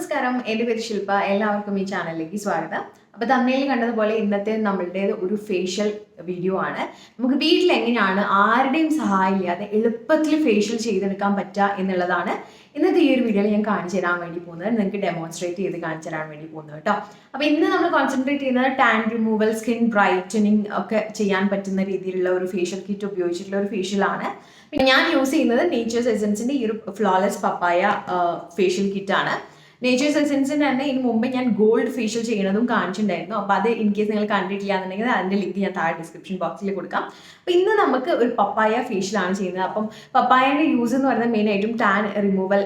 നമസ്കാരം, എൻ്റെ പേര് ശില്പ. എല്ലാവർക്കും ഈ ചാനലിലേക്ക് സ്വാഗതം. അപ്പോൾ തമ്മിൽ കണ്ടതുപോലെ ഇന്നത്തെ നമ്മളുടെ ഒരു ഫേഷ്യൽ വീഡിയോ ആണ്. നമുക്ക് വീട്ടിൽ എങ്ങനെയാണ് ആരുടെയും സഹായം ഇല്ലാതെ എളുപ്പത്തിൽ ഫേഷ്യൽ ചെയ്തെടുക്കാൻ പറ്റുക എന്നുള്ളതാണ് ഇന്നത്തെ ഈ ഒരു വീഡിയോയിൽ ഞാൻ കാണിച്ചു തരാൻ വേണ്ടി പോകുന്നത്. നിങ്ങൾക്ക് ഡെമോൺസ്ട്രേറ്റ് ചെയ്ത് കാണിച്ചു തരാൻ വേണ്ടി പോകുന്നത് കേട്ടോ. അപ്പോൾ ഇന്ന് നമ്മൾ കോൺസെൻട്രേറ്റ് ചെയ്യുന്നത് ടാൻ റിമൂവൽ, സ്കിൻ ബ്രൈറ്റനിങ് ഒക്കെ ചെയ്യാൻ പറ്റുന്ന രീതിയിലുള്ള ഒരു ഫേഷ്യൽ കിറ്റ് ഉപയോഗിച്ചിട്ടുള്ള ഒരു ഫേഷ്യലാണ്. പിന്നെ ഞാൻ യൂസ് ചെയ്യുന്നത് നേച്ചേഴ്സ് എസൻസിൻ്റെ ഈ ഒരു ഫ്ലോലെസ് പപ്പായ ഫേഷ്യൽ കിറ്റാണ്. നേച്ചേഴ്സ് എസൻസിൻ്റെ തന്നെ ഇതിന് മുമ്പ് ഞാൻ ഗോൾഡ് ഫേഷ്യൽ ചെയ്യുന്നതും കാണിച്ചിട്ടുണ്ടായിരുന്നു. അപ്പോൾ അത് ഇൻ കേസ് നിങ്ങൾ കണ്ടിട്ടില്ല എന്നുണ്ടെങ്കിൽ അതിൻ്റെ ലിങ്ക് ഞാൻ താഴെ ഡിസ്ക്രിപ്ഷൻ ബോക്സിൽ കൊടുക്കാം. അപ്പോൾ ഇന്ന് നമുക്ക് ഒരു പപ്പായ ഫേഷ്യലാണ് ചെയ്യുന്നത്. അപ്പം പപ്പായൻ്റെ യൂസ് എന്ന് പറയുന്നത് മെയിനായിട്ടും tan removal,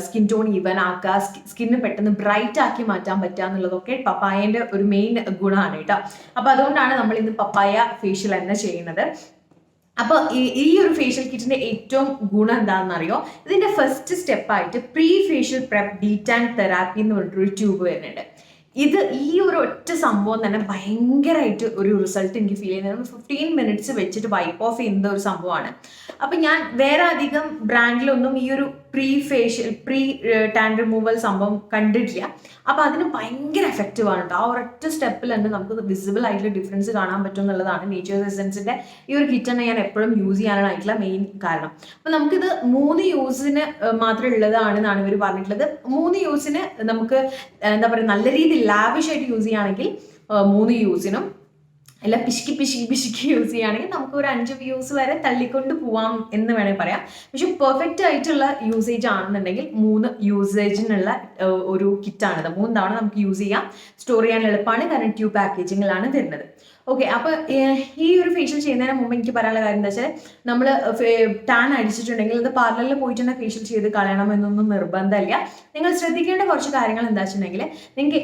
skin tone even ആക്കുക, സ്കിന്ന് പെട്ടെന്ന് ബ്രൈറ്റ് ആക്കി മാറ്റാൻ പറ്റുക എന്നുള്ളതൊക്കെ പപ്പായൻ്റെ ഒരു മെയിൻ ഗുണമാണ് കേട്ടോ. അപ്പോൾ അതുകൊണ്ടാണ് നമ്മൾ ഇന്ന് പപ്പായ ഫേഷ്യൽ തന്നെ ചെയ്യുന്നത്. അപ്പോൾ ഈ ഒരു ഫേഷ്യൽ കിറ്റിന്റെ ഏറ്റവും ഗുണം എന്താണെന്ന് അറിയോ? ഇതിന്റെ ഫസ്റ്റ് സ്റ്റെപ്പായിട്ട് pre facial prep detan therapy എന്ന് പറഞ്ഞിട്ടൊരു ട്യൂബ് വരുന്നുണ്ട്. ഈ ഒരു ഒറ്റ സംഭവം തന്നെ ഭയങ്കരമായിട്ട് ഒരു റിസൾട്ട് എനിക്ക് ഫീൽ ചെയ്യുന്നത്. 15 മിനിറ്റ്സ് വെച്ചിട്ട് വൈപ്പ് ഓഫ് ചെയ്യുന്ന ഒരു സംഭവമാണ്. അപ്പം ഞാൻ വേറെ അധികം ബ്രാൻഡിലൊന്നും ഈ ഒരു പ്രീ ടാൻ റിമൂവൽ സംഭവം കണ്ടിട്ടില്ല. അപ്പം അതിന് ഭയങ്കര എഫക്റ്റീവ് ആണ് കേട്ടോ. ആ ഒരൊറ്റ സ്റ്റെപ്പിൽ തന്നെ നമുക്ക് വിസിബിൾ ആയിട്ടുള്ള ഡിഫറൻസ് കാണാൻ പറ്റും എന്നുള്ളതാണ് നേച്ചേഴ്സ് എസൻസിൻ്റെ ഈ ഒരു കിറ്റാണ് ഞാൻ എപ്പോഴും യൂസ് ചെയ്യാനായിട്ടുള്ള മെയിൻ കാരണം. അപ്പം നമുക്കിത് 3 യൂസിന് മാത്രമേ ഉള്ളതാണെന്നാണ് ഇവർ പറഞ്ഞിട്ടുള്ളത്. 3 യൂസിന് നമുക്ക് എന്താ പറയുക, നല്ല രീതിയിൽ ലാവിഷ് ആയിട്ട് യൂസ് ചെയ്യുകയാണെങ്കിൽ 3 യൂസിനും, അല്ല പിശുക്കി യൂസ് ചെയ്യുകയാണെങ്കിൽ നമുക്ക് ഒരു 5 വ്യൂസ് വരെ തള്ളിക്കൊണ്ട് പോവാം എന്ന് വേണമെങ്കിൽ പറയാം. പക്ഷെ പെർഫെക്റ്റ് ആയിട്ടുള്ള യൂസേജ് ആണെന്നുണ്ടെങ്കിൽ 3 യൂസേജിനുള്ള ഒരു കിറ്റാണിത്. 3 തവണ നമുക്ക് യൂസ് ചെയ്യാം. സ്റ്റോർ ചെയ്യാൻ എളുപ്പമാണ്, കാരണം ട്യൂബ് പാക്കേജിങ്ങിലാണ് വരുന്നത്. ഓക്കെ, അപ്പോൾ ഈ ഒരു ഫേഷ്യൽ ചെയ്യുന്നതിന് മുമ്പ് എനിക്ക് പറയാനുള്ള കാര്യം എന്താ വെച്ചാൽ, നമ്മൾ ടാൻ അടിച്ചിട്ടുണ്ടെങ്കിൽ അത് പാർലറിൽ പോയിട്ട് തന്നെ ഫേഷ്യൽ ചെയ്ത് കളയണമെന്നൊന്നും നിർബന്ധമില്ല. നിങ്ങൾ ശ്രദ്ധിക്കേണ്ട കുറച്ച് കാര്യങ്ങൾ എന്താ വെച്ചിട്ടുണ്ടെങ്കിൽ, നിങ്ങൾക്ക്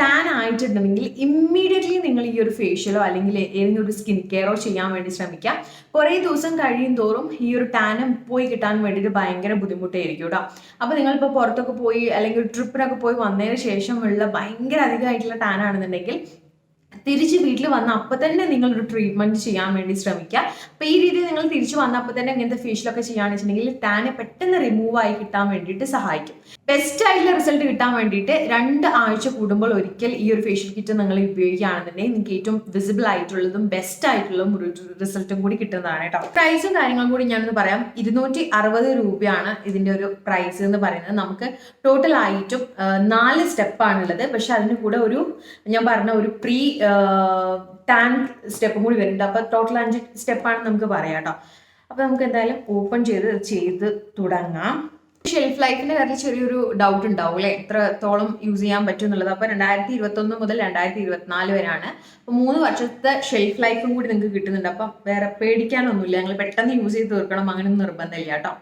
ടാൻ ആയിട്ടുണ്ടെങ്കിൽ ഇമ്മീഡിയറ്റ്ലി നിങ്ങൾ ഈ ഒരു ഫേഷ്യലോ അല്ലെങ്കിൽ ഏതെങ്കിലും ഒരു സ്കിൻ കെയറോ ചെയ്യാൻ വേണ്ടി ശ്രമിക്കുക. കുറേ ദിവസം കഴിയും തോറും ഈ ഒരു ടാനും പോയി കിട്ടാൻ വേണ്ടിയിട്ട് ഭയങ്കര ബുദ്ധിമുട്ടായിരിക്കും കേട്ടോ. അപ്പോൾ നിങ്ങളിപ്പോൾ പുറത്തൊക്കെ പോയി അല്ലെങ്കിൽ ട്രിപ്പിനൊക്കെ പോയി വന്നതിന് ശേഷമുള്ള ഭയങ്കര അധികമായിട്ടുള്ള ടാൻ ആണെന്നുണ്ടെങ്കിൽ തിരിച്ച് വീട്ടിൽ വന്ന അപ്പം തന്നെ നിങ്ങളൊരു ട്രീറ്റ്മെൻറ്റ് ചെയ്യാൻ വേണ്ടി ശ്രമിക്കുക. അപ്പോൾ ഈ രീതിയിൽ നിങ്ങൾ തിരിച്ച് വന്നപ്പോൾ തന്നെ ഇങ്ങനത്തെ ഫേഷ്യലൊക്കെ ചെയ്യുകയാണെന്ന് വെച്ചിട്ടുണ്ടെങ്കിൽ ടാന് പെട്ടെന്ന് റിമൂവ് ആയി കിട്ടാൻ വേണ്ടിയിട്ട് സഹായിക്കും. ബെസ്റ്റ് ആയിട്ടുള്ള റിസൾട്ട് കിട്ടാൻ വേണ്ടിയിട്ട് 2 ആഴ്ച കൂടുമ്പോൾ ഒരിക്കൽ ഈ ഒരു ഫേഷ്യൽ കിറ്റ് നിങ്ങൾ ഉപയോഗിക്കുകയാണെന്നുണ്ടെങ്കിൽ നിങ്ങൾക്ക് ഏറ്റവും വിസിബിൾ ആയിട്ടുള്ളതും ബെസ്റ്റ് ആയിട്ടുള്ളതും ഒരു റിസൾട്ടും കൂടി കിട്ടുന്നതാണ് കേട്ടോ. പ്രൈസും കാര്യങ്ങളും കൂടി ഞാനൊന്ന് പറയാം. 260 രൂപയാണ് ഇതിൻ്റെ ഒരു പ്രൈസ് എന്ന് പറയുന്നത്. നമുക്ക് ടോട്ടൽ ആയിട്ടും 4 സ്റ്റെപ്പാണുള്ളത്. പക്ഷെ അതിന് കൂടെ ഞാൻ പറഞ്ഞ ഒരു പ്രീ ടാൻ സ്റ്റെപ്പും കൂടി വരുന്നുണ്ട്. അപ്പോൾ ടോട്ടൽ 5 സ്റ്റെപ്പാണ് നമുക്ക് പറയാം കേട്ടോ. അപ്പോൾ നമുക്ക് എന്തായാലും ഓപ്പൺ ചെയ്ത് തുടങ്ങാം. ഷെൽഫ് ലൈഫിന്റെ കാര്യത്തിൽ ചെറിയൊരു ഡൗട്ട് ഉണ്ടാവും അല്ലേ, എത്രത്തോളം യൂസ് ചെയ്യാൻ പറ്റും എന്നുള്ളത്. അപ്പോൾ 2021 മുതൽ 2024 വരെയാണ്. അപ്പോൾ 3 വർഷത്തെ ഷെൽഫ് ലൈഫും കൂടി നിങ്ങൾക്ക് കിട്ടുന്നുണ്ട്. അപ്പം വേറെ പേടിക്കാനൊന്നുമില്ല, ഞങ്ങൾ പെട്ടെന്ന് യൂസ് ചെയ്ത് തീർക്കണം അങ്ങനെയൊന്നും നിർബന്ധമില്ല കേട്ടോ.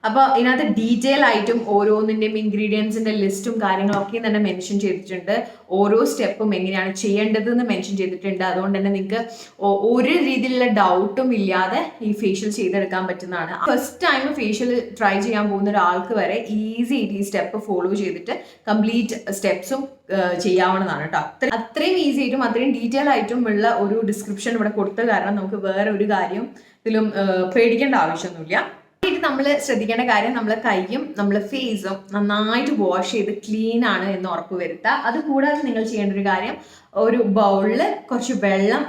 അപ്പോൾ ഇതിനകത്ത് ഡീറ്റെയിൽ ആയിട്ടും ഓരോന്നിൻ്റെയും ഇൻഗ്രീഡിയൻസിൻ്റെ ലിസ്റ്റും കാര്യങ്ങളൊക്കെ തന്നെ മെൻഷൻ ചെയ്തിട്ടുണ്ട്. ഓരോ സ്റ്റെപ്പും എങ്ങനെയാണ് ചെയ്യേണ്ടതെന്ന് മെൻഷൻ ചെയ്തിട്ടുണ്ട്. അതുകൊണ്ട് തന്നെ നിങ്ങൾക്ക് ഒരു രീതിയിലുള്ള ഡൗട്ടും ഇല്ലാതെ ഈ ഫേഷ്യൽ ചെയ്തെടുക്കാൻ പറ്റുന്നതാണ്. ഫസ്റ്റ് ടൈം ഫേഷ്യൽ ട്രൈ ചെയ്യാൻ പോകുന്ന ഒരാൾക്ക് വരെ ഈസി ആയിട്ട് ഈ സ്റ്റെപ്പ് ഫോളോ ചെയ്തിട്ട് കംപ്ലീറ്റ് സ്റ്റെപ്സും ചെയ്യാവുന്നതാണ് കേട്ടോ. അത്രയും ഈസി ആയിട്ടും അത്രയും ഡീറ്റെയിൽ ആയിട്ടും ഉള്ള ഒരു ഡിസ്ക്രിപ്ഷൻ ഇവിടെ കൊടുത്ത കാരണം നമുക്ക് വേറെ ഒരു കാര്യം ഇതിലും പേടിക്കേണ്ട ആവശ്യമൊന്നുമില്ല. നമ്മൾ ശ്രദ്ധിക്കേണ്ട കാര്യം, നമ്മളെ കൈയും നമ്മളെ ഫേസും നന്നായിട്ട് വാഷ് ചെയ്ത് ക്ലീൻ ആണ് എന്ന് ഉറപ്പ് വരുത്തുക. അതുകൂടാതെ നിങ്ങൾ ചെയ്യേണ്ട ഒരു കാര്യം, ഒരു ബൗളിൽ കുറച്ച് വെള്ളം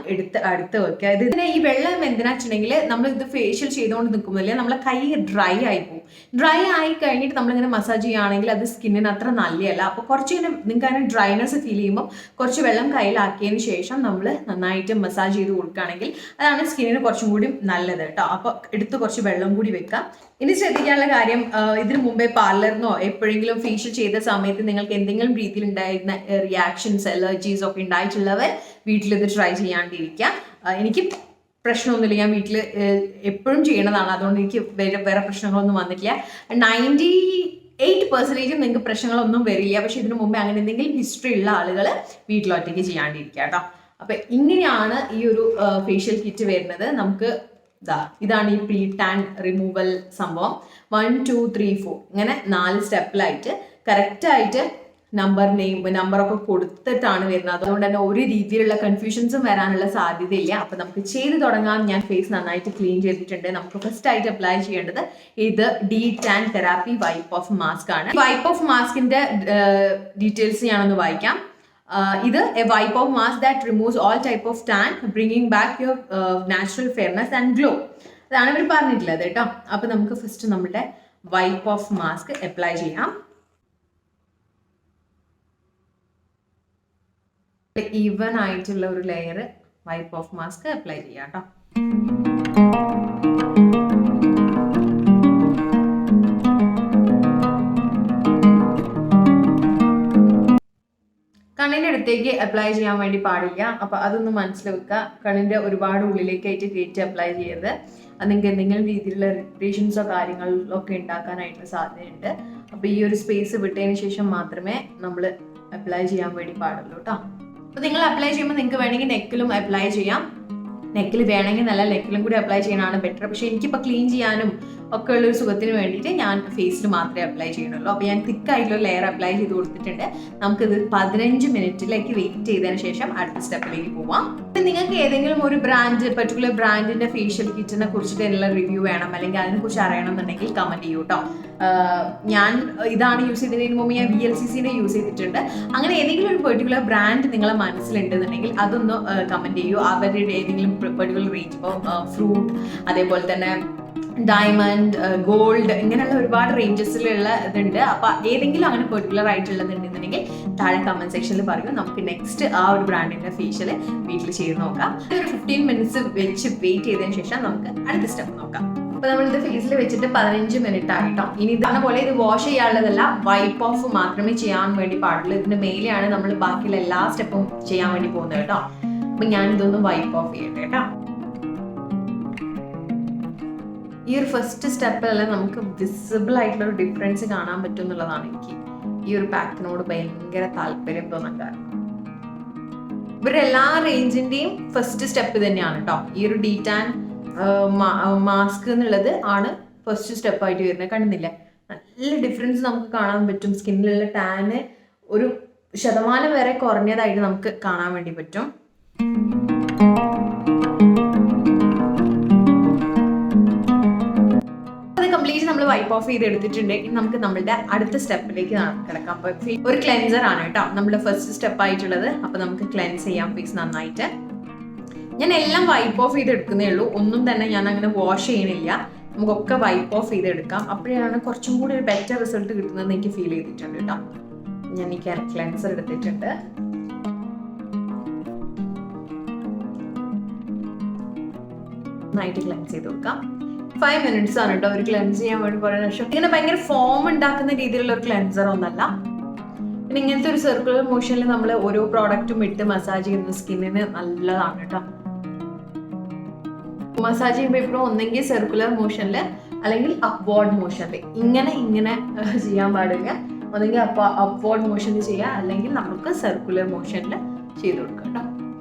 അടുത്ത് വെക്കുക. ഇതിനെ ഈ വെള്ളം എന്തിനാ വെച്ചിട്ടുണ്ടെങ്കിൽ, നമ്മൾ ഇത് ഫേഷ്യൽ ചെയ്തുകൊണ്ട് നിൽക്കുന്നില്ല, നമ്മളെ കൈ ഡ്രൈ ആയി പോകും. ഡ്രൈ ആയി കഴിഞ്ഞിട്ട് നമ്മളിങ്ങനെ മസാജ് ചെയ്യുകയാണെങ്കിൽ അത് സ്കിന്നിന് അത്ര നല്ലതല്ല. അപ്പോൾ കുറച്ചിങ്ങനെ നിങ്ങൾക്ക് അതിന് ഡ്രൈനെസ് ഫീൽ ചെയ്യുമ്പോൾ കുറച്ച് വെള്ളം കയ്യിലാക്കിയതിന് ശേഷം നമ്മൾ നന്നായിട്ട് മസാജ് ചെയ്ത് കൊടുക്കുകയാണെങ്കിൽ അതാണ് സ്കിന്നിന് കുറച്ചും കൂടി നല്ലത് കേട്ടോ. അപ്പോൾ എടുത്ത് കുറച്ച് വെള്ളം കൂടി വെക്കാം. ഇനി ശ്രദ്ധിക്കാനുള്ള കാര്യം, ഇതിനു മുമ്പേ പാർലറിനോ എപ്പോഴെങ്കിലും ഫേഷ്യൽ ചെയ്ത സമയത്ത് നിങ്ങൾക്ക് എന്തെങ്കിലും രീതിയിൽ ഉണ്ടായിരുന്ന റിയാക്ഷൻസ്, അലർജീസ് ഒക്കെ ഉണ്ടായിട്ടുള്ളവർ വീട്ടിലിത് ട്രൈ ചെയ്യാണ്ടിരിക്കുക. എനിക്ക് പ്രശ്നമൊന്നുമില്ല, ഞാൻ വീട്ടിൽ എപ്പോഴും ചെയ്യണതാണ്. അതുകൊണ്ട് എനിക്ക് വേറെ പ്രശ്നങ്ങളൊന്നും വന്നിട്ടില്ല. 98% നിങ്ങൾക്ക് പ്രശ്നങ്ങളൊന്നും വരില്ല. പക്ഷെ ഇതിനു മുമ്പേ അങ്ങനെ എന്തെങ്കിലും ഹിസ്റ്ററി ഉള്ള ആളുകൾ വീട്ടിലൊറ്റയ്ക്ക് ചെയ്യാണ്ടിരിക്കുക കേട്ടോ. അപ്പം ഇങ്ങനെയാണ് ഈ ഒരു ഫേഷ്യൽ കിറ്റ് വരുന്നത്. നമുക്ക് ഇതാണ് ഈ പ്രീ ടാൻ റിമൂവൽ സംഭവം. 1 2 3 4 ഇങ്ങനെ 4 സ്റ്റെപ്പിലായിട്ട് കറക്റ്റായിട്ട് നമ്പറൊക്കെ കൊടുത്തിട്ടാണ് വരുന്നത്. അതുകൊണ്ട് തന്നെ ഒരു രീതിയിലുള്ള കൺഫ്യൂഷൻസും വരാനുള്ള സാധ്യതയില്ല. അപ്പൊ നമുക്ക് ചെയ്ത് തുടങ്ങാം. ഞാൻ ഫേസ് നന്നായിട്ട് ക്ലീൻ ചെയ്തിട്ടുണ്ട്. നമുക്ക് ഫസ്റ്റ് ആയിട്ട് അപ്ലൈ ചെയ്യേണ്ടത് ഇത് tan therapy wipe off mask ആണ്. വൈപ്പ് ഓഫ് മാസ്കിന്റെ ഡീറ്റെയിൽസ് ഞാനൊന്ന് വായിക്കാം. ഇത് A wipe off mask that removes all type of tan bringing back your natural fairness and glow. അതാണ് ഇവർ പറഞ്ഞിട്ടുള്ളത് കേട്ടോ. അപ്പൊ നമുക്ക് ഫസ്റ്റ് നമ്മുടെ വൈപ്പ് ഓഫ് മാസ്ക് അപ്ലൈ ചെയ്യാം. ഈവൻ ആയിട്ടുള്ള ഒരു layer wipe off mask apply ചെയ്യാം കേട്ടോ. കണ്ണിന്റെ അടുത്തേക്ക് അപ്ലൈ ചെയ്യാൻ വേണ്ടി പാടില്ല. അപ്പൊ അതൊന്ന് മനസ്സിൽ വെക്കുക. കണ്ണിന്റെ ഒരുപാട് ഉള്ളിലേക്കായിട്ട് കയറ്റി അപ്ലൈ ചെയ്യരുത്. അത് നിങ്ങൾക്ക് എന്തെങ്കിലും രീതിയിലുള്ള ഇറിറ്റേഷൻസോ കാര്യങ്ങളോ ഒക്കെ ഉണ്ടാക്കാനായിട്ടുള്ള സാധ്യതയുണ്ട്. അപ്പൊ ഈ ഒരു സ്പേസ് വിട്ടതിന് ശേഷം മാത്രമേ നമ്മൾ അപ്ലൈ ചെയ്യാൻ വേണ്ടി പാടുള്ളൂ കേട്ടോ. അപ്പൊ നിങ്ങൾ അപ്ലൈ ചെയ്യുമ്പോൾ നിങ്ങൾക്ക് വേണമെങ്കിൽ നെക്കിലും അപ്ലൈ ചെയ്യാം. നെക്കിൽ വേണമെങ്കിൽ നല്ല നെക്കിലും കൂടി അപ്ലൈ ചെയ്യാനാണ് ബെറ്റർ. പക്ഷെ എനിക്കിപ്പോൾ ക്ലീൻ ചെയ്യാനും ഒക്കെ ഉള്ളൊരു സുഖത്തിന് വേണ്ടിയിട്ട് ഞാൻ ഫേസിൽ മാത്രമേ അപ്ലൈ ചെയ്യണുള്ളൂ. അപ്പോൾ ഞാൻ തിക്കായിട്ടുള്ള ലെയർ അപ്ലൈ ചെയ്ത് കൊടുത്തിട്ടുണ്ട്. നമുക്കിത് 15 മിനിറ്റിലേക്ക് വെയിറ്റ് ചെയ്തതിന് ശേഷം അടുത്ത സ്റ്റെപ്പിലേക്ക് പോവാം. നിങ്ങൾക്ക് ഏതെങ്കിലും ഒരു പർട്ടിക്കുലർ ബ്രാൻഡിന്റെ ഫേഷ്യൽ കിറ്റിനെ കുറിച്ചിട്ടുള്ള റിവ്യൂ വേണം, അല്ലെങ്കിൽ അതിനെക്കുറിച്ച് അറിയണം എന്നുണ്ടെങ്കിൽ കമന്റ് ചെയ്യൂ കേട്ടോ. ഞാൻ ഇതാണ് യൂസ് ചെയ്തതിന് മുമ്പ് ഞാൻ VLCCന്റെ യൂസ് ചെയ്തിട്ടുണ്ട്. അങ്ങനെ ഏതെങ്കിലും ഒരു പെർട്ടിക്കുലർ ബ്രാൻഡ് നിങ്ങളെ മനസ്സിലുണ്ടെന്നുണ്ടെങ്കിൽ അതൊന്ന് കമന്റ് ചെയ്യൂ. അവരുടെ ഏതെങ്കിലും പെർട്ടിക്കുലർ റേഞ്ച്, ഇപ്പോൾ ഫ്രൂട്ട്, അതേപോലെ തന്നെ ഡയമണ്ട്, ഗോൾഡ്, ഇങ്ങനെയുള്ള ഒരുപാട് റേഞ്ചസിലുള്ള ഇതുണ്ട്. അപ്പൊ ഏതെങ്കിലും അങ്ങനെ പെർട്ടിക്കുലർ ആയിട്ടുള്ളതുണ്ടെന്നുണ്ടെങ്കിൽ താഴെ കമന്റ് സെക്ഷനിൽ പറയൂ. നമുക്ക് നെക്സ്റ്റ് ആ ഒരു ബ്രാൻഡിന്റെ ഫേഷ്യൽ വീട്ടിൽ ചെയ്ത് നോക്കാം. ഒരു 15 മിനിറ്റ്സ് വെച്ച് വെയിറ്റ് ചെയ്തതിനു ശേഷം നമുക്ക് അടുത്ത സ്റ്റെപ്പ് നോക്കാം. അപ്പൊ നമ്മളിത് ഫേസിൽ വെച്ചിട്ട് 15 മിനിറ്റ് ആയിട്ടോ. ഇനി ഇതാണ് പോലെ ഇത് വാഷ് ചെയ്യാനുള്ളതല്ല, വൈപ്പ് ഓഫ് മാത്രമേ ചെയ്യാൻ വേണ്ടി പാടുള്ളൂ. ഇതിന്റെ മേലെയാണ് നമ്മൾ ബാക്കിയുള്ള എല്ലാ സ്റ്റെപ്പും ചെയ്യാൻ വേണ്ടി പോകുന്നത് കേട്ടോ. അപ്പൊ ഞാൻ ഇതൊന്ന് വൈപ്പ് ഓഫ് ചെയ്യട്ടെ കേട്ടോ. ഈ ഒരു ഫസ്റ്റ് സ്റ്റെപ്പിലെല്ലാം നമുക്ക് വിസിബിൾ ആയിട്ടുള്ള ഒരു ഡിഫറൻസ് കാണാൻ പറ്റും എന്നുള്ളതാണ് എനിക്ക് ഈ ഒരു പാക്കിനോട് ഭയങ്കര താല്പര്യം തോന്നാൻ കാരണം. ഇവരുടെ എല്ലാ റേഞ്ചിന്റെയും ഫസ്റ്റ് സ്റ്റെപ്പ് തന്നെയാണ് കേട്ടോ. ഈ ഒരു ടാൻ മാസ്ക് എന്നുള്ളത് ആണ് ഫസ്റ്റ് സ്റ്റെപ്പ് ആയിട്ട് വരുന്നത്. കണ്ടുന്നില്ലേ, നല്ല ഡിഫറൻസ് നമുക്ക് കാണാൻ പറ്റും. സ്കിന്നിലുള്ള ടാന് ഒരു ശതമാനം വരെ കുറഞ്ഞതായിട്ട് നമുക്ക് കാണാൻ വേണ്ടി പറ്റും. കംപ്ലീറ്റ് നമ്മൾ വൈപ്പ് ഓഫ് ചെയ്ത് എടുത്തിട്ടുണ്ട്. ഇനി നമുക്ക് നമ്മളുടെ അടുത്ത സ്റ്റെപ്പിലേക്ക് കിടക്കാം. ഒരു ക്ലെൻസർ ആണ് കേട്ടോ നമ്മുടെ ഫസ്റ്റ് സ്റ്റെപ്പ് ആയിട്ടുള്ളത്. അപ്പൊ നമുക്ക് ക്ലെൻസ് ചെയ്യാം ഫേസ് നന്നായിട്ട്. ഞാൻ എല്ലാം വൈപ്പ് ഓഫ് ചെയ്ത് എടുക്കുന്നേ ഉള്ളൂ. ഒന്നും തന്നെ ഞാൻ അങ്ങനെ വാഷ് ചെയ്യണില്ല. നമുക്കൊക്കെ വൈപ്പ് ഓഫ് ചെയ്ത് എടുക്കാം. അപ്പോഴാണ് കുറച്ചും കൂടി ഒരു ബെറ്റർ റിസൾട്ട് കിട്ടുന്നതെന്ന് എനിക്ക് ഫീൽ ചെയ്തിട്ടുണ്ട് കേട്ടോ. ഞാൻ ഈ ക്ലെൻസർ എടുത്തിട്ടുണ്ട്. നന്നായിട്ട് ക്ലെൻസ് ചെയ്ത് കൊടുക്കാം. 5 മിനിറ്റ്സ് ആണ് കേട്ടോ ഒരു ക്ലെൻസ് ചെയ്യാൻ വേണ്ടി പറയുന്ന ശേഷം. ഇങ്ങനെ ഭയങ്കര ഫോം ഉണ്ടാക്കുന്ന രീതിയിലുള്ള ഒരു ക്ലെൻസർ ഒന്നല്ല. പിന്നെ ഇങ്ങനത്തെ ഒരു സർക്കുലർ മോഷനിൽ നമ്മൾ ഓരോ പ്രോഡക്റ്റും ഇട്ട് മസാജ് ചെയ്യുന്ന സ്കിന്നിന് നല്ലതാണ് കേട്ടോ. മസാജ് ചെയ്യുമ്പോൾ ഇപ്പോഴും ഒന്നെങ്കിൽ സർക്കുലർ മോഷനിൽ അല്ലെങ്കിൽ അപ്വേർഡ് മോഷനിൽ ഇങ്ങനെ ചെയ്യാൻ പാടില്ല. ഒന്നെങ്കിൽ അപ്വേർഡ് മോഷനിൽ ചെയ്യാം, അല്ലെങ്കിൽ നമുക്ക് സർക്കുലർ മോഷനിൽ ചെയ്ത് കൊടുക്കാം കേട്ടോ.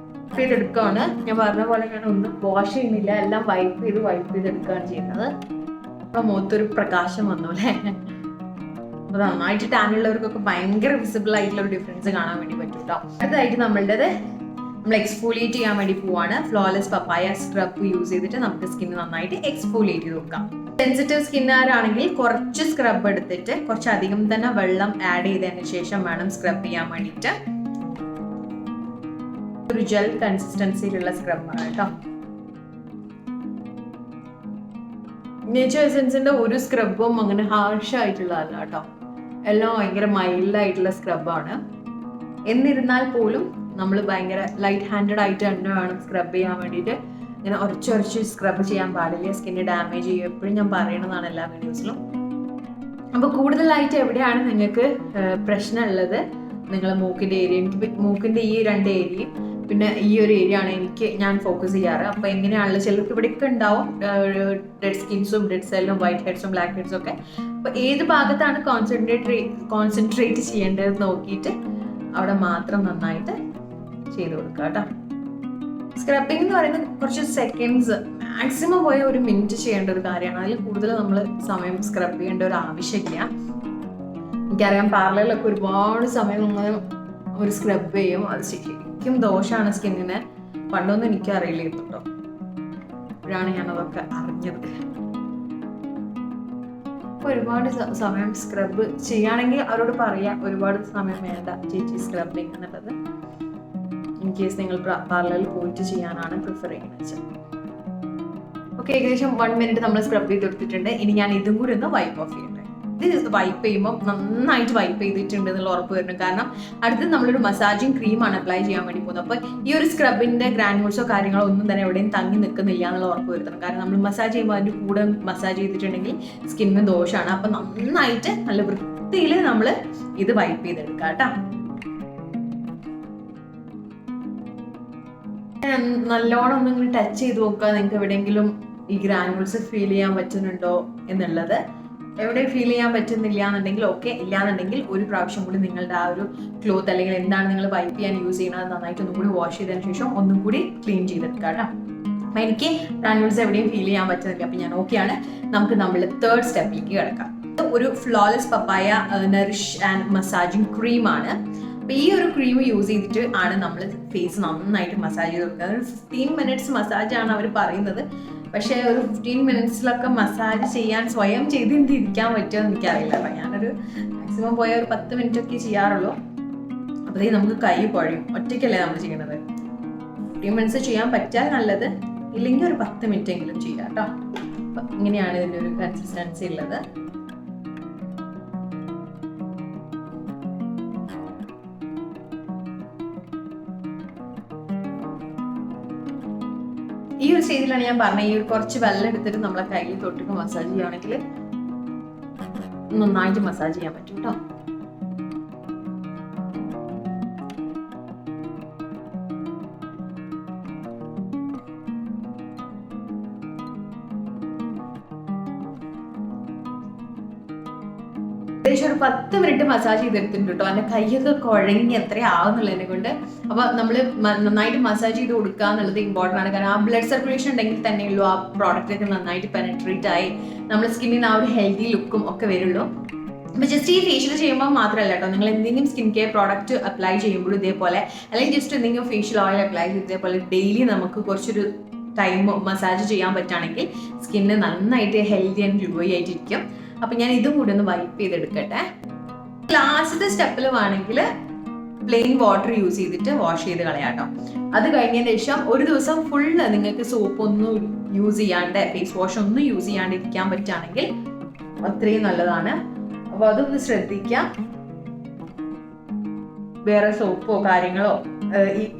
ചെയ്തെടുക്കുകയാണ്. ഞാൻ പറഞ്ഞ പോലെ ഞാൻ ഒന്നും വാഷ് ചെയ്യുന്നില്ല, എല്ലാം വൈപ്പ് ചെയ്തെടുക്കുകയാണ് ചെയ്യുന്നത്. അപ്പൊ മുഖത്തൊരു പ്രകാശം വന്നു അല്ലേ. അപ്പൊ നന്നായിട്ട് ടാനുള്ളവർക്കൊക്കെ ഭയങ്കര വിസിബിൾ ആയിട്ടുള്ള ഒരു ഡിഫറൻസ് കാണാൻ വേണ്ടി പറ്റും കേട്ടോ. അടുത്തതായിട്ട് നമ്മൾ എക്സ്ഫോളിയേറ്റ് ചെയ്യാൻ വേണ്ടി പോവാണ്. ഫ്ലോലെസ് പപ്പായ സ്ക്രബ് യൂസ് ചെയ്തിട്ട് നമുക്ക് സ്കിൻ നന്നായിട്ട് എക്സ്ഫോളിയേറ്റ് ചെയ്ത് കൊടുക്കാം. സെൻസിറ്റീവ് സ്കിന്നുകാരാണെങ്കിൽ കുറച്ച് സ്ക്രബ് എടുത്തിട്ട് കുറച്ചധികം തന്നെ വെള്ളം ആഡ് ചെയ്തതിന് ശേഷം വേണം സ്ക്രബ് ചെയ്യാൻ വേണ്ടിയിട്ട്. ഒരു ജെൽ കൺസിസ്റ്റൻസിയിലുള്ള സ്ക്രബാണ് കേട്ടോ. നേച്ചർ എസൻസിന്റെ ഒരു സ്ക്രബും അങ്ങനെ ഹാർഷ് ആയിട്ടുള്ളതല്ല കേട്ടോ. എല്ലാം ഭയങ്കര മൈൽഡ് ആയിട്ടുള്ള സ്ക്രബാണ്. എന്നിരുന്നാൽ പോലും നമ്മൾ ഭയങ്കര ലൈറ്റ് ഹാൻഡഡ് ആയിട്ട് തന്നെ വേണം സ്ക്രബ് ചെയ്യാൻ വേണ്ടിയിട്ട്. ഇങ്ങനെ ഉരച്ച് സ്ക്രബ് ചെയ്യാൻ പാടില്ല, സ്കിന്ന് ഡാമേജ് ചെയ്യും. എപ്പോഴും ഞാൻ പറയണതാണ് എല്ലാ വീഡിയോസിലും. അപ്പോൾ കൂടുതലായിട്ട് എവിടെയാണ് നിങ്ങൾക്ക് പ്രശ്നമുള്ളത്, നിങ്ങളെ മൂക്കിൻ്റെ ഏരിയ. എനിക്ക് മൂക്കിൻ്റെ ഈ 2 ഏരിയയും പിന്നെ ഈ ഒരു ഏരിയ ആണ് ഞാൻ ഫോക്കസ് ചെയ്യാറ്. അപ്പോൾ എങ്ങനെയാണല്ലോ ചിലർക്ക് ഇവിടെയൊക്കെ ഉണ്ടാവും ഡെഡ് സ്കിൻസും ഡെഡ് സെല്ലും വൈറ്റ് ഹെഡ്സും ബ്ലാക്ക് ഹെഡ്സും ഒക്കെ. അപ്പോൾ ഏത് ഭാഗത്താണ് കോൺസെൻട്രേറ്റ് ചെയ്യേണ്ടത് നോക്കിയിട്ട് അവിടെ മാത്രം നന്നായിട്ട് ചെയ്ത് കൊടുക്കുക കേട്ടോ. സ്ക്രബിംഗ് എന്ന് പറയുന്നത് കുറച്ച് സെക്കൻഡ്സ്, മാക്സിമം പോയ 1 മിനിറ്റ് ചെയ്യേണ്ട ഒരു കാര്യമാണ്. അതിൽ കൂടുതൽ നമ്മൾ സമയം സ്ക്രബ് ചെയ്യേണ്ട ഒരു ആവശ്യമില്ല. എനിക്കറിയാം പാർലറിലൊക്കെ ഒരുപാട് സമയം നമ്മൾ ഒരു സ്ക്രബ് ചെയ്യും. അത് ശരിക്കും ദോഷമാണ് സ്കിന്നിന്. പണ്ടൊന്നും എനിക്ക് അറിയില്ലായിരുന്നു കേട്ടോ. ഇപ്പോഴാണ് ഞാനതൊക്കെ അറിഞ്ഞത്. ഒരുപാട് സമയം സ്ക്രബ് ചെയ്യുകയാണെങ്കിൽ അവരോട് പറയാം, ഒരുപാട് സമയം വേണ്ട ചേച്ചി സ്ക്രബിങ് എന്നുള്ളത്. ഇൻ കേസ് നിങ്ങൾ പാർലറിൽ പോയിട്ട് ചെയ്യാനാണ് പ്രിഫർ ചെയ്യുന്നത് വെച്ചാൽ. ഓക്കെ, ഏകദേശം 1 മിനിറ്റ് നമ്മൾ സ്ക്രബ് ചെയ്ത് കൊടുത്തിട്ടുണ്ട്. ഇനി ഞാൻ ഇതും കൂടി ഒന്ന് വൈപ്പ് ഓഫ് ചെയ്യട്ടെ. ഇത് വൈപ്പ് ചെയ്യുമ്പോൾ നന്നായിട്ട് വൈപ്പ് ചെയ്തിട്ടുണ്ട് എന്നുള്ള ഉറപ്പ് വരണം. കാരണം അടുത്ത് നമ്മളൊരു മസാജിങ് ക്രീമാണ് അപ്ലൈ ചെയ്യാൻ വേണ്ടി പോകുന്നത്. അപ്പോൾ ഈ ഒരു സ്ക്രബിന്റെ ഗ്രാനുൾസോ കാര്യങ്ങളോ ഒന്നും തന്നെ എവിടെയും തങ്ങി നിൽക്കുന്നില്ല എന്നുള്ള ഉറപ്പ് വരുത്തണം. കാരണം നമ്മൾ മസാജ് ചെയ്യുമ്പോൾ അതിൻ്റെ കൂടെ മസാജ് ചെയ്തിട്ടുണ്ടെങ്കിൽ സ്കിന്നിന് ദോഷമാണ്. അപ്പം നന്നായിട്ട് നല്ല വൃത്തിയിൽ നമ്മൾ ഇത് വൈപ്പ് ചെയ്തെടുക്കാം കേട്ടോ. നല്ലോണം ഒന്നിങ്ങനെ ടച്ച് ചെയ്ത് നോക്കുക, നിങ്ങൾക്ക് എവിടെയെങ്കിലും ഈ ഗ്രാനുൾസ് ഫീൽ ചെയ്യാൻ പറ്റുന്നുണ്ടോ എന്നുള്ളത്. എവിടെ ഫീൽ ചെയ്യാൻ പറ്റുന്നില്ല എന്നുണ്ടെങ്കിൽ ഓക്കെ, ഇല്ലാന്നുണ്ടെങ്കിൽ ഒരു പ്രാവശ്യം കൂടി നിങ്ങളുടെ ആ ഒരു ക്ലോത്ത് അല്ലെങ്കിൽ എന്താണ് നിങ്ങൾ വൈപ്പ് ചെയ്യാൻ യൂസ് ചെയ്യുന്നത് നന്നായിട്ട് ഒന്നും കൂടി വാഷ് ചെയ്തതിന് ശേഷം ഒന്നും കൂടി ക്ലീൻ ചെയ്തെടുക്കാം കേട്ടോ. അപ്പം എനിക്ക് ഗ്രാനുൾസ് എവിടെയും ഫീൽ ചെയ്യാൻ പറ്റുന്നില്ല. അപ്പം ഞാൻ ഓക്കെയാണ്. നമുക്ക് നമ്മൾ 3rd സ്റ്റെപ്പിലേക്ക് കിടക്കാം. ഒരു flawless papaya Nourish and massaging ക്രീമാണ്. അപ്പം ഈ ഒരു ക്രീം യൂസ് ചെയ്തിട്ട് ആണ് നമ്മൾ ഫേസ് നന്നായിട്ട് മസാജ് ചെയ്ത് കൊടുക്കുക. 15 മിനിറ്റ്സ് മസാജാണ് അവർ പറയുന്നത്. പക്ഷേ ഒരു 15 മിനിറ്റ്സിലൊക്കെ മസാജ് ചെയ്യാൻ സ്വയം ചെയ്തിരിക്കാൻ പറ്റുമോ എന്ന് എനിക്കറിയില്ല. അപ്പം ഞാനൊരു മാക്സിമം പോയ ഒരു 10 മിനിറ്റ് ഒക്കെ ചെയ്യാറുള്ളൂ. അപ്പോഴത്തേക്ക് നമുക്ക് കൈ കുഴയും. ഒറ്റയ്ക്കല്ലേ നമ്മൾ ചെയ്യണത്. 15 മിനിറ്റ്സ് ചെയ്യാൻ പറ്റാൻ നല്ലത്, ഇല്ലെങ്കിൽ ഒരു 10 മിനിറ്റ് എങ്കിലും ചെയ്യാം കേട്ടോ. അപ്പം ഇങ്ങനെയാണ് ഇതിൻ്റെ ഒരു കൺസിസ്റ്റൻസി ഉള്ളത്. ഈ ഒരു സ്റ്റേജിലാണ് ഞാൻ പറഞ്ഞത്, ഈ ഒരു കുറച്ച് വെള്ളം എടുത്തിട്ട് നമ്മളെ കയ്യിൽ തൊട്ടിട്ട് മസാജ് ചെയ്യുകയാണെങ്കിൽ നന്നായിട്ട് മസാജ് ചെയ്യാൻ പറ്റും കേട്ടോ. ഏകദേശം ഒരു 10 മിനിറ്റ് മസാജ് ചെയ്തെടുത്തിട്ടുണ്ട് കേട്ടോ. എൻ്റെ കൈയൊക്കെ കുഴങ്ങി എത്രയാവുന്നുള്ളതിനെ കൊണ്ട്. അപ്പോൾ നമ്മൾ നന്നായിട്ട് മസാജ് ചെയ്ത് കൊടുക്കുക എന്നുള്ളത് ഇമ്പോർട്ടൻ്റ് ആണ്. കാരണം ആ ബ്ലഡ് സർക്കുലേഷൻ ഉണ്ടെങ്കിൽ തന്നെയുള്ളൂ ആ പ്രോഡക്റ്റൊക്കെ നന്നായിട്ട് പെനട്രേറ്റ് ആയി നമ്മുടെ സ്കിന്നിന് ആ ഒരു ഹെൽത്തി ലുക്കും ഒക്കെ വരുള്ളൂ. അപ്പോൾ ജസ്റ്റ് ഈ ഫേഷ്യൽ ചെയ്യുമ്പോൾ മാത്രമല്ല കേട്ടോ, നിങ്ങൾ എന്തെങ്കിലും സ്കിൻ കെയർ പ്രോഡക്റ്റ് അപ്ലൈ ചെയ്യുമ്പോഴും ഇതേപോലെ, അല്ലെങ്കിൽ ജസ്റ്റ് എന്തെങ്കിലും ഫേഷ്യൽ ഓയിൽ അപ്ലൈ ചെയ്ത് ഇതേപോലെ ഡെയിലി നമുക്ക് കുറച്ചൊരു ടൈം മസാജ് ചെയ്യാൻ പറ്റുകയാണെങ്കിൽ സ്കിന്ന് നന്നായിട്ട് ഹെൽത്തി ആൻഡ് ഗ്ലോയി ആയിട്ടിരിക്കും. അപ്പം ഞാൻ ഇതും കൂടി ഒന്ന് വൈപ്പ് ചെയ്തെടുക്കട്ടെ. ലാസ്റ്റത്തെ സ്റ്റെപ്പിൽ വേണമെങ്കിൽ പ്ലെയിൻ വാട്ടർ യൂസ് ചെയ്തിട്ട് വാഷ് ചെയ്ത് കളയാട്ടോ. അത് കഴിഞ്ഞതിന് ശേഷം ഒരു ദിവസം ഫുള്ള് നിങ്ങൾക്ക് സോപ്പ് ഒന്നും യൂസ് ചെയ്യാണ്ട്, ഫേസ് വാഷ് ഒന്നും യൂസ് ചെയ്യാണ്ട് ഇരിക്കാൻ പറ്റുകയാണെങ്കിൽ അത്രയും നല്ലതാണ്. അപ്പോൾ അതൊന്ന് ശ്രദ്ധിക്കാം. വേറെ സോപ്പോ കാര്യങ്ങളോ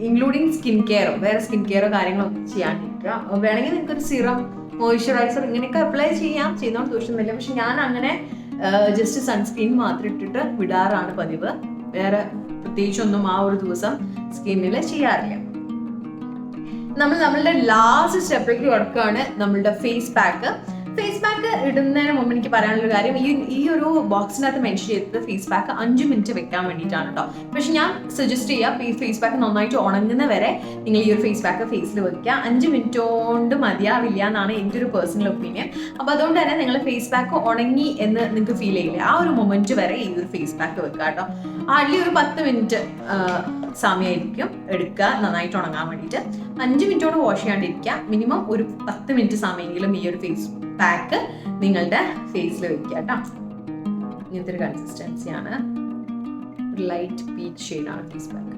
ഇൻക്ലൂഡിങ് സ്കിൻ കെയറോ വേറെ സ്കിൻ കെയറോ കാര്യങ്ങളോ ഒന്നും ചെയ്യാണ്ടിരിക്കുക. വേണമെങ്കിൽ നിങ്ങൾക്കൊരു സിറം, മോയ്സ്ചറൈസർ ഇങ്ങനെയൊക്കെ അപ്ലൈ ചെയ്യാം, ചെയ്യുന്നതുകൊണ്ട് ദോഷമൊന്നുമില്ല. പക്ഷെ ഞാൻ അങ്ങനെ ജസ്റ്റ് സൺസ്ക്രീൻ മാത്രം ഇട്ടിട്ട് വിടാറാണ് പതിവ്. വേറെ പ്രത്യേകിച്ചൊന്നും ആ ഒരു ദിവസം സ്കിന്നിൽ ചെയ്യാറില്ല. നമ്മളുടെ ലാസ്റ്റ് സ്റ്റെപ്പിലേക്ക് കിടക്കുകയാണ് നമ്മളുടെ ഫേസ് പാക്ക്. ഫേസ് പാക്ക് ഇടുന്നതിന് മുമ്പ് എനിക്ക് പറയാനുള്ള കാര്യം, ഈ ഒരു ബോക്സിനകത്ത് മെൻഷൻ ചെയ്തത് ഫേസ് പാക്ക് 5 മിനിറ്റ് വെക്കാൻ വേണ്ടിയിട്ടാണ് കേട്ടോ. പക്ഷെ ഞാൻ സജസ്റ്റ് ചെയ്യാം, ഫേസ് പാക്ക് നന്നായിട്ട് ഉണങ്ങുന്ന വരെ നിങ്ങൾ ഈ ഒരു ഫേസ് പാക്ക് ഫേസിൽ വെക്കുക. 5 മിനിറ്റ് കൊണ്ട് മതിയാവില്ല എന്നാണ് എൻ്റെ ഒരു പേഴ്സണൽ ഒപ്പീനിയൻ. അപ്പോൾ അതുകൊണ്ട് തന്നെ നിങ്ങൾ ഫേസ് പാക്ക് ഉണങ്ങി എന്ന് നിങ്ങൾക്ക് ഫീൽ ചെയ്യില്ല, ആ ഒരു മൊമെന്റ് വരെ ഈ ഒരു ഫേസ് പാക്ക് വെക്കുക കേട്ടോ. ആദ്യം ഒരു 10 മിനിറ്റ് സമയമായിരിക്കും എടുക്കുക നന്നായിട്ട് ഉണങ്ങാൻ വേണ്ടിയിട്ട്. 5 മിനിറ്റോട് വാഷ് ചെയ്യാണ്ടിരിക്കുക. മിനിമം ഒരു 10 മിനിറ്റ് സമയമെങ്കിലും ഈ ഒരു ഫേസ് പാക്ക് നിങ്ങളുടെ ഫേസിൽ വെക്കുക കേട്ടോ. ഇങ്ങനത്തെ ഒരു കൺസിസ്റ്റൻസിയാണ്, ലൈറ്റ് പീച്ച് ഷെയ്ഡാണ് face pack.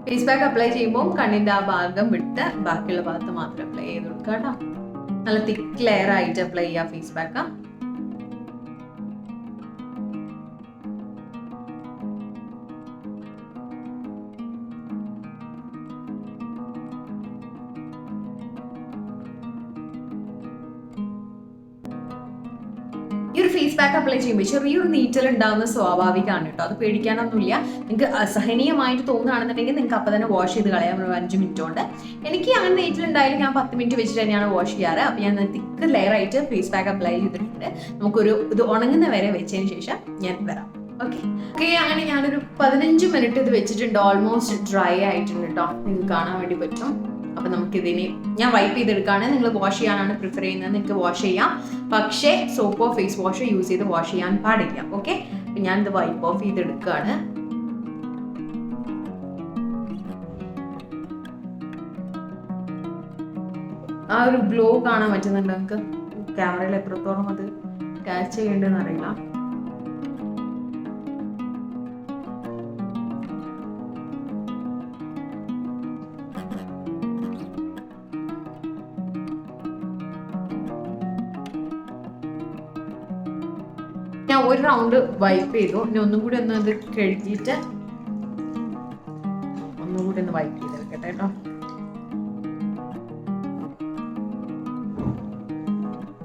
Face pack apply ചെയ്യുമ്പോൾ കണ്ണിൻ്റെ ആ ഭാഗം വിട്ട് ബാക്കിയുള്ള ഭാഗത്ത് മാത്രം അപ്ലൈ ചെയ്ത് കൊടുക്കുക കേട്ടോ. നല്ല തിക്ക് ലെയർ ആയിട്ട് അപ്ലൈ ചെയ്യുക ഫേസ് പാക്ക്. ഈ ഒരു ഫേസ് പാക്ക് അപ്ലൈ ചെയ്യുമ്പോൾ ചെറിയൊരു നീറ്റൽ ഉണ്ടാകുന്ന സ്വാഭാവികമാണ് കേട്ടോ. അത് പേടിക്കാനൊന്നുമില്ല. നിങ്ങൾക്ക് അസഹനീയമായിട്ട് തോന്നുകയാണെന്നുണ്ടെങ്കിൽ നിങ്ങൾക്ക് അപ്പം തന്നെ വാഷ് ചെയ്ത് കളയാം 5 മിനിറ്റ് കൊണ്ട്. എനിക്ക് അങ്ങനെ നീറ്റൽ ഉണ്ടായാലും ഞാൻ 10 മിനിറ്റ് വെച്ചിട്ട് തന്നെയാണ് വാഷ് ചെയ്യാറ്. അപ്പം ഞാൻ തിക്ക് ലെയർ ആയിട്ട് ഫേസ് പാക്ക് അപ്ലൈ ചെയ്തിട്ടുണ്ട്. നമുക്കൊരു ഇത് ഉണങ്ങുന്ന വരെ വെച്ചതിന് ശേഷം ഞാൻ വരാം. ഓക്കെ, അങ്ങനെ ഞാനൊരു 15 മിനിറ്റ് ഇത് വെച്ചിട്ടുണ്ട്. ഓൾമോസ്റ്റ് ഡ്രൈ ആയിട്ടുണ്ട് കേട്ടോ, നിങ്ങൾക്ക് കാണാൻ വേണ്ടി പറ്റും. അപ്പം നമുക്കിതിനെ ഞാൻ വൈപ്പ് ചെയ്തെടുക്കുകയാണ്. നിങ്ങൾ വാഷ് ചെയ്യാനാണ് പ്രിഫർ ചെയ്യുന്നത് നിങ്ങൾക്ക് വാഷ് ചെയ്യാം, പക്ഷേ സോപ്പോ ഫേസ് വാഷോ യൂസ് ചെയ്ത് വാഷ് ചെയ്യാൻ പാടില്ല. ഓക്കെ, ഞാനിത് വൈപ്പ് ഓഫ് ചെയ്തെടുക്കുകയാണ്. ആ ഒരു ഗ്ലോ കാണാൻ പറ്റുന്നുണ്ട് നിങ്ങൾക്ക്? ക്യാമറയിൽ എത്രത്തോളം അത് ക്യാച്ച് ചെയ്യേണ്ടതെന്ന് അറിയില്ല. ഞാൻ ഒരു റൗണ്ട് വൈപ്പ് ചെയ്തു. ഇനി ഒന്നും കൂടി ഒന്ന് ഇത് കഴുകിയിട്ട് ഒന്നും കൂടി ഒന്ന് വൈപ്പ് ചെയ്തെടുക്കട്ടെ കേട്ടോ.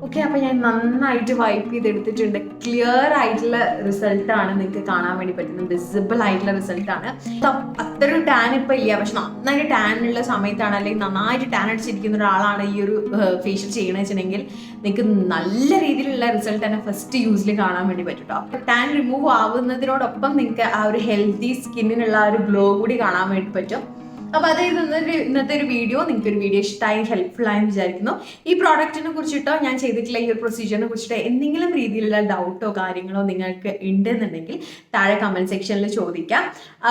ഓക്കെ, അപ്പോൾ ഞാൻ നന്നായിട്ട് വൈപ്പ് ചെയ്തെടുത്തിട്ടുണ്ട്. ക്ലിയർ ആയിട്ടുള്ള റിസൾട്ടാണ് നിങ്ങൾക്ക് കാണാൻ വേണ്ടി പറ്റുന്നത്. വിസിബിൾ ആയിട്ടുള്ള റിസൾട്ടാണ്. അത്രയും ടാൻ ഇപ്പം ഇല്ല, പക്ഷെ നന്നായിട്ട് ടാൻ ഉള്ള സമയത്താണ്, അല്ലെങ്കിൽ നന്നായിട്ട് ടാൻ അടിച്ചിരിക്കുന്ന ഒരാളാണ് ഈ ഒരു ഫേഷ്യൽ ചെയ്യണമെന്ന് വെച്ചിട്ടുണ്ടെങ്കിൽ നിങ്ങൾക്ക് നല്ല രീതിയിലുള്ള റിസൾട്ട് തന്നെ ഫസ്റ്റ് യൂസിൽ കാണാൻ വേണ്ടി പറ്റും കേട്ടോ. ടാൻ റിമൂവ് ആവുന്നതിനോടൊപ്പം നിങ്ങൾക്ക് ആ ഒരു ഹെൽത്തി സ്കിന്നിനുള്ള ആ ഒരു ഗ്ലോ കൂടി കാണാൻ വേണ്ടി പറ്റും. അപ്പോൾ അതായത് ഇന്നത്തെ ഒരു വീഡിയോ നിങ്ങൾക്ക് ഒരു വീഡിയോ ഇഷ്ടമായി ഹെൽപ്ഫുൾ ആയെന്ന് വിചാരിക്കുന്നു. ഈ പ്രോഡക്റ്റിനെ കുറിച്ചിട്ടോ ഞാൻ ചെയ്തിട്ടുള്ള ഈ ഒരു പ്രൊസീജിയറിനെ കുറിച്ചിട്ടോ എന്തെങ്കിലും രീതിയിലുള്ള ഡൗട്ടോ കാര്യങ്ങളോ നിങ്ങൾക്ക് ഉണ്ടെന്നുണ്ടെങ്കിൽ താഴെ കമൻറ്റ് സെക്ഷനിൽ ചോദിക്കാം.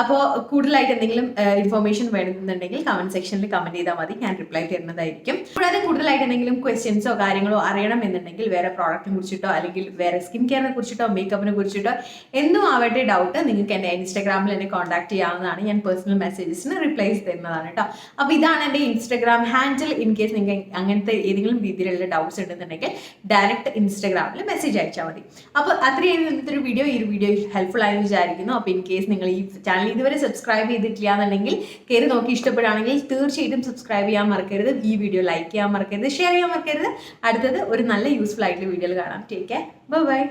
അപ്പോൾ കൂടുതലായിട്ട് എന്തെങ്കിലും ഇൻഫർമേഷൻ വേണമെന്നുണ്ടെങ്കിൽ കമൻറ്റ് സെക്ഷനിൽ കമൻറ്റ് ചെയ്താൽ മതി, ഞാൻ റിപ്ലൈ തരുന്നതായിരിക്കും. കൂടാതെ കൂടുതലായിട്ട് എന്തെങ്കിലും ക്വസ്റ്റ്യൻസോ കാര്യങ്ങളോ അറിയണമെന്നുണ്ടെങ്കിൽ വേറെ പ്രോഡക്റ്റിനെ കുറിച്ചിട്ടോ അല്ലെങ്കിൽ വേറെ സ്കിൻ കെയറിനെ കുറിച്ചിട്ടോ മേക്കപ്പിനെ കുറിച്ചിട്ടോ എന്തും ആവട്ടെ ഡൗട്ട് നിങ്ങൾക്ക് എൻ്റെ ഇൻസ്റ്റാഗ്രാമിൽ എന്നെ കോൺടാക്ട് ചെയ്യാവുന്നതാണ്. ഞാൻ പേഴ്സണൽ മെസ്സേജസിന് റിപ്ലൈ തരുന്നതാണ് കേട്ടോ. അപ്പോൾ ഇതാണ് എൻ്റെ ഇൻസ്റ്റാഗ്രാം ഹാൻഡിൽ. ഇൻ കേസ് നിങ്ങൾക്ക് അങ്ങനത്തെ ഏതെങ്കിലും രീതിയിലുള്ള ഡൗട്ട്സ് ഉണ്ടെന്നുണ്ടെങ്കിൽ ഡയറക്റ്റ് ഇൻസ്റ്റാഗ്രാമിൽ മെസ്സേജ് അയച്ചാൽ മതി. അപ്പോൾ അത്രയും ഇന്നത്തെ ഒരു വീഡിയോ ഈ ഒരു വീഡിയോ ഹെൽപ്ഫുൾ ആയെന്ന് വിചാരിക്കുന്നു. അപ്പോൾ ഇൻ കേസ് നിങ്ങൾ ഈ ചാനൽ ഇതുവരെ സബ്സ്ക്രൈബ് ചെയ്തിട്ടില്ല എന്നുണ്ടെങ്കിൽ കയറി നോക്കി ഇഷ്ടപ്പെടുകയാണെങ്കിൽ തീർച്ചയായിട്ടും സബ്സ്ക്രൈബ് ചെയ്യാൻ മറക്കരുത്. ഈ വീഡിയോ ലൈക്ക് ചെയ്യാൻ മറക്കരുത്, ഷെയർ ചെയ്യാൻ മറക്കരുത്. അടുത്തത് ഒരു നല്ല യൂസ്ഫുൾ ആയിട്ടുള്ള വീഡിയോയിൽ കാണാം. Take care, bye bye.